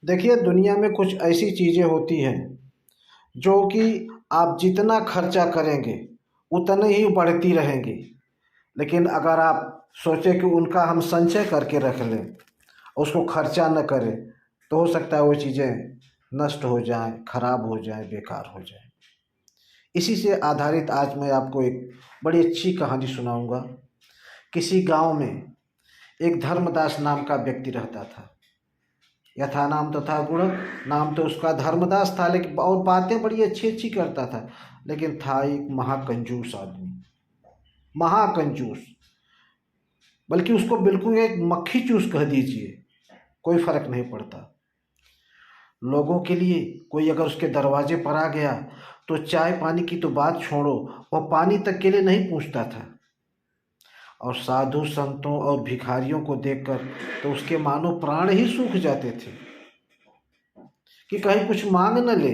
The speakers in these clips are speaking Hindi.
देखिए, दुनिया में कुछ ऐसी चीज़ें होती हैं जो कि आप जितना खर्चा करेंगे उतने ही बढ़ती रहेंगी। लेकिन अगर आप सोचें कि उनका हम संचय करके रख लें, उसको खर्चा न करें, तो हो सकता है वो चीज़ें नष्ट हो जाएं, खराब हो जाएं, बेकार हो जाएं। इसी से आधारित आज मैं आपको एक बड़ी अच्छी कहानी सुनाऊंगा। किसी गांव में एक धर्मदास नाम का व्यक्ति रहता था। यथा नाम तथा गुण, नाम तो उसका धर्मदास था, लेकिन और बातें बड़ी अच्छी अच्छी करता था। लेकिन था एक महाकंजूस आदमी, महाकंजूस। बल्कि उसको बिल्कुल एक मक्खी चूस कह दीजिए, कोई फर्क नहीं पड़ता। लोगों के लिए कोई अगर उसके दरवाजे पर आ गया तो चाय पानी की तो बात छोड़ो, वह पानी तक के लिए नहीं पूछता था। और साधु संतों और भिखारियों को देखकर तो उसके मानो प्राण ही सूख जाते थे कि कहीं कुछ मांग न ले।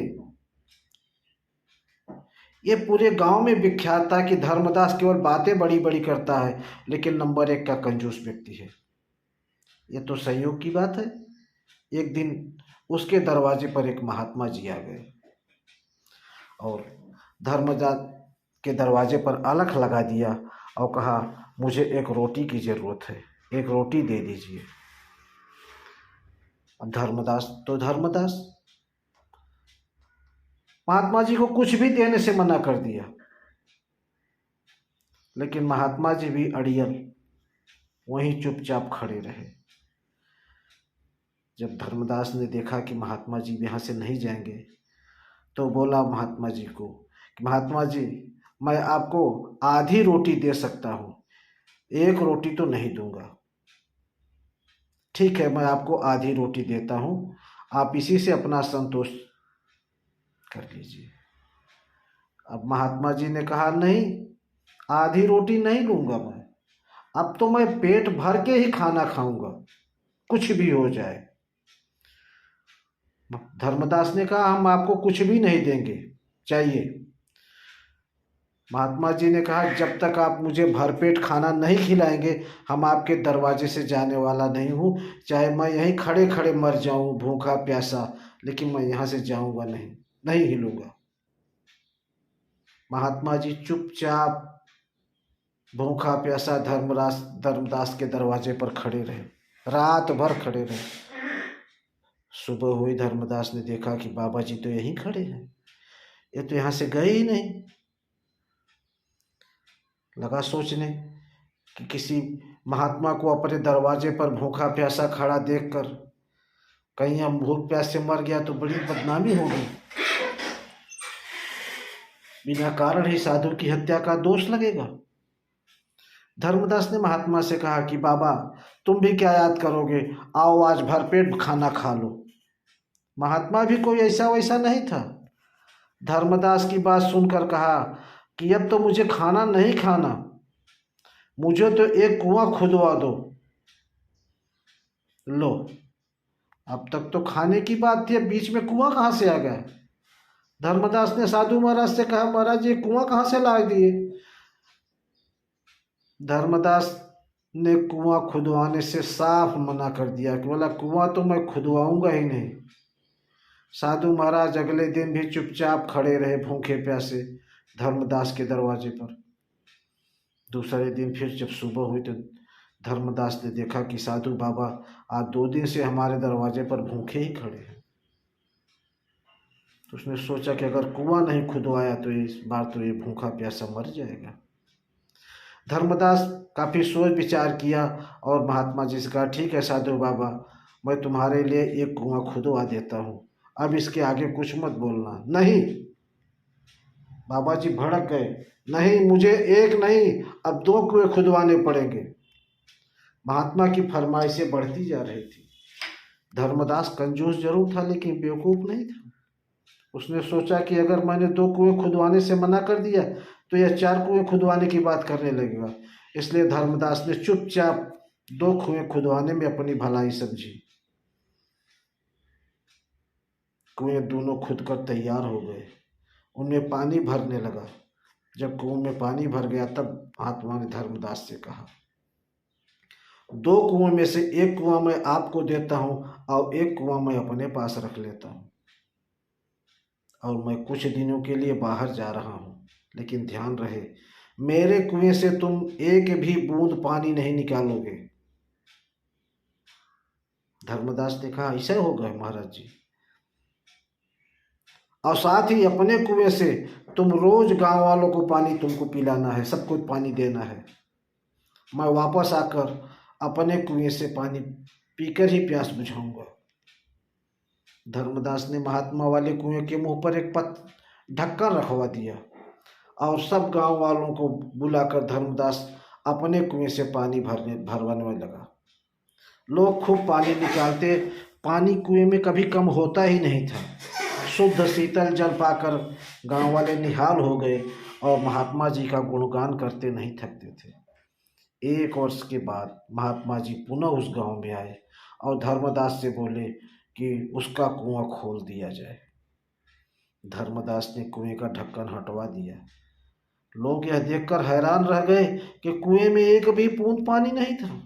ये पूरे गांव में विख्यात था कि धर्मदास केवल बातें बड़ी बड़ी करता है, लेकिन नंबर एक का कंजूस व्यक्ति है। ये तो संयोग की बात है। एक दिन उसके दरवाजे पर एक महात्मा जी आ गए और धर्मदास के दरवाजे पर अलख लगा दिया और कहा, मुझे एक रोटी की जरूरत है, एक रोटी दे दीजिए। अब धर्मदास तो धर्मदास, महात्मा जी को कुछ भी देने से मना कर दिया। लेकिन महात्मा जी भी अड़ियल वहीं चुपचाप खड़े रहे। जब धर्मदास ने देखा कि महात्मा जी यहाँ से नहीं जाएंगे, तो बोला महात्मा जी को कि महात्मा जी, मैं आपको आधी रोटी दे सकता हूँ, एक रोटी तो नहीं दूंगा। ठीक है, मैं आपको आधी रोटी देता हूँ, आप इसी से अपना संतोष कर लीजिए। अब महात्मा जी ने कहा, नहीं, आधी रोटी नहीं लूंगा मैं, अब तो मैं पेट भर के ही खाना खाऊंगा, कुछ भी हो जाए। धर्मदास ने कहा, हम आपको कुछ भी नहीं देंगे, चाहिए। महात्मा जी ने कहा, जब तक आप मुझे भरपेट खाना नहीं खिलाएंगे, हम आपके दरवाजे से जाने वाला नहीं हूँ। चाहे मैं यहीं खड़े खड़े मर जाऊं भूखा प्यासा, लेकिन मैं यहाँ से जाऊंगा नहीं, नहीं हिलूंगा। महात्मा जी चुपचाप भूखा प्यासा धर्मदास के दरवाजे पर खड़े रहे, रात भर खड़े रहे। सुबह हुई, धर्मदास ने देखा कि बाबा जी तो यहीं खड़े हैं, ये तो यहाँ से गए ही नहीं। लगा सोचने कि किसी महात्मा को अपने दरवाजे पर भूखा प्यासा खड़ा देखकर कहीं हम भूख प्यास से मर गया तो बड़ी बदनामी होगी, बिना कारण ही साधु की हत्या का दोष लगेगा। धर्मदास ने महात्मा से कहा कि बाबा, तुम भी क्या याद करोगे, आओ आज भरपेट खाना खा लो। महात्मा भी कोई ऐसा वैसा नहीं था। धर्मदास की बात सुनकर कहा कि अब तो मुझे खाना नहीं खाना, मुझे तो एक कुआं खुदवा दो। लो, अब तक तो खाने की बात थी, अब बीच में कुआं कहाँ से आ गया। धर्मदास ने साधु महाराज से कहा, महाराज ये कुआं कहाँ से ला दिए। धर्मदास ने कुआं खुदवाने से साफ मना कर दिया कि बोला, कुआं तो मैं खुदवाऊंगा ही नहीं। साधु महाराज अगले दिन भी चुपचाप खड़े रहे भूखे प्यासे धर्मदास के दरवाजे पर। दूसरे दिन फिर जब सुबह हुई तो धर्मदास ने देखा कि साधु बाबा आज 2 दिन से हमारे दरवाजे पर भूखे ही खड़े हैं। तो उसने सोचा कि अगर कुआं नहीं खुदवाया तो इस बार तो ये भूखा प्यासा मर जाएगा। धर्मदास काफ़ी सोच विचार किया और महात्मा जी से कहा, ठीक है साधु बाबा, मैं तुम्हारे लिए एक कुआं खुदवा देता हूँ, अब इसके आगे कुछ मत बोलना। नहीं, बाबा जी भड़क गए, नहीं, मुझे एक नहीं, अब 2 कुएं खुदवाने पड़ेंगे। महात्मा की फरमाइशें बढ़ती जा रही थी। धर्मदास कंजूस जरूर था, लेकिन बेवकूफ़ नहीं था। उसने सोचा कि अगर मैंने 2 कुएं खुदवाने से मना कर दिया तो यह 4 कुएं खुदवाने की बात करने लगेगा। इसलिए धर्मदास ने चुपचाप 2 कुएं खुदवाने में अपनी भलाई समझी। कुएं दोनों खुद कर तैयार हो गए, उनमें पानी भरने लगा। जब कुएं में पानी भर गया तब महात्मा ने धर्मदास से कहा, 2 कुआं में से एक कुआं मैं आपको देता हूँ और एक कुआं मैं अपने पास रख लेता हूँ, और मैं कुछ दिनों के लिए बाहर जा रहा हूँ, लेकिन ध्यान रहे मेरे कुएं से तुम एक भी बूंद पानी नहीं निकालोगे। धर्मदास ने कहा, ऐसा होगा महाराज जी, और साथ ही अपने कुएं से तुम रोज गांव वालों को पानी तुमको पिलाना है, सबको पानी देना है। मैं वापस आकर अपने कुएं से पानी पीकर ही प्यास बुझाऊंगा। धर्मदास ने महात्मा वाले कुएं के मुंह पर एक ढक्कन रखवा दिया और सब गांव वालों को बुलाकर धर्मदास अपने कुएं से पानी भरवाने लगा। लोग खूब पानी निकालते, पानी कुएं में कभी कम होता ही नहीं था। शुद्ध शीतल जल पाकर गांव वाले निहाल हो गए और महात्मा जी का गुणगान करते नहीं थकते थे। 1 वर्ष के बाद महात्मा जी पुनः उस गांव में आए और धर्मदास से बोले कि उसका कुआं खोल दिया जाए। धर्मदास ने कुएं का ढक्कन हटवा दिया। लोग यह देखकर हैरान रह गए कि कुएं में एक भी बूंद पानी नहीं था।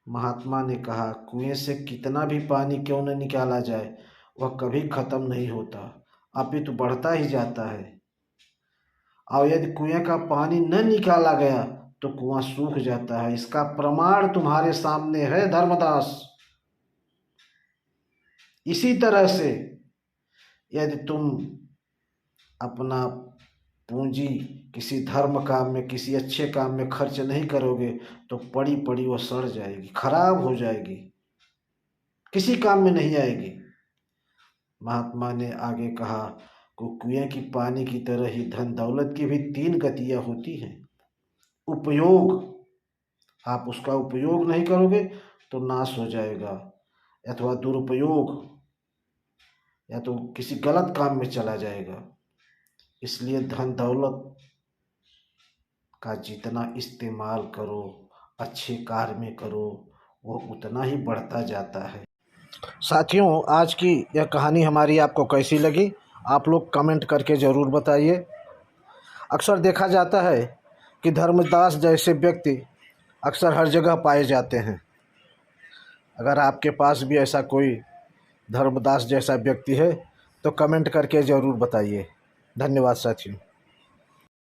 महात्मा ने कहा, कुएं से कितना भी पानी क्यों न निकाला जाए, वह कभी खत्म नहीं होता, अभी तो बढ़ता ही जाता है। और यदि कुएं का पानी न निकाला गया तो कुआं सूख जाता है। इसका प्रमाण तुम्हारे सामने है धर्मदास। इसी तरह से यदि तुम अपना पूंजी किसी धर्म काम में, किसी अच्छे काम में खर्च नहीं करोगे तो पड़ी पड़ी वो सड़ जाएगी, खराब हो जाएगी, किसी काम में नहीं आएगी। महात्मा ने आगे कहा कि कुएं की पानी की तरह ही धन दौलत की भी 3 गतियां होती हैं। उपयोग, आप उसका उपयोग नहीं करोगे तो नाश हो जाएगा, अथवा दुरुपयोग या तो किसी गलत काम में चला जाएगा। इसलिए धन दौलत का जितना इस्तेमाल करो, अच्छे कार्य में करो, वो उतना ही बढ़ता जाता है। साथियों, आज की यह कहानी हमारी आपको कैसी लगी, आप लोग कमेंट करके ज़रूर बताइए। अक्सर देखा जाता है कि धर्मदास जैसे व्यक्ति अक्सर हर जगह पाए जाते हैं। अगर आपके पास भी ऐसा कोई धर्मदास जैसा व्यक्ति है तो कमेंट करके ज़रूर बताइए। धन्यवाद साथियों।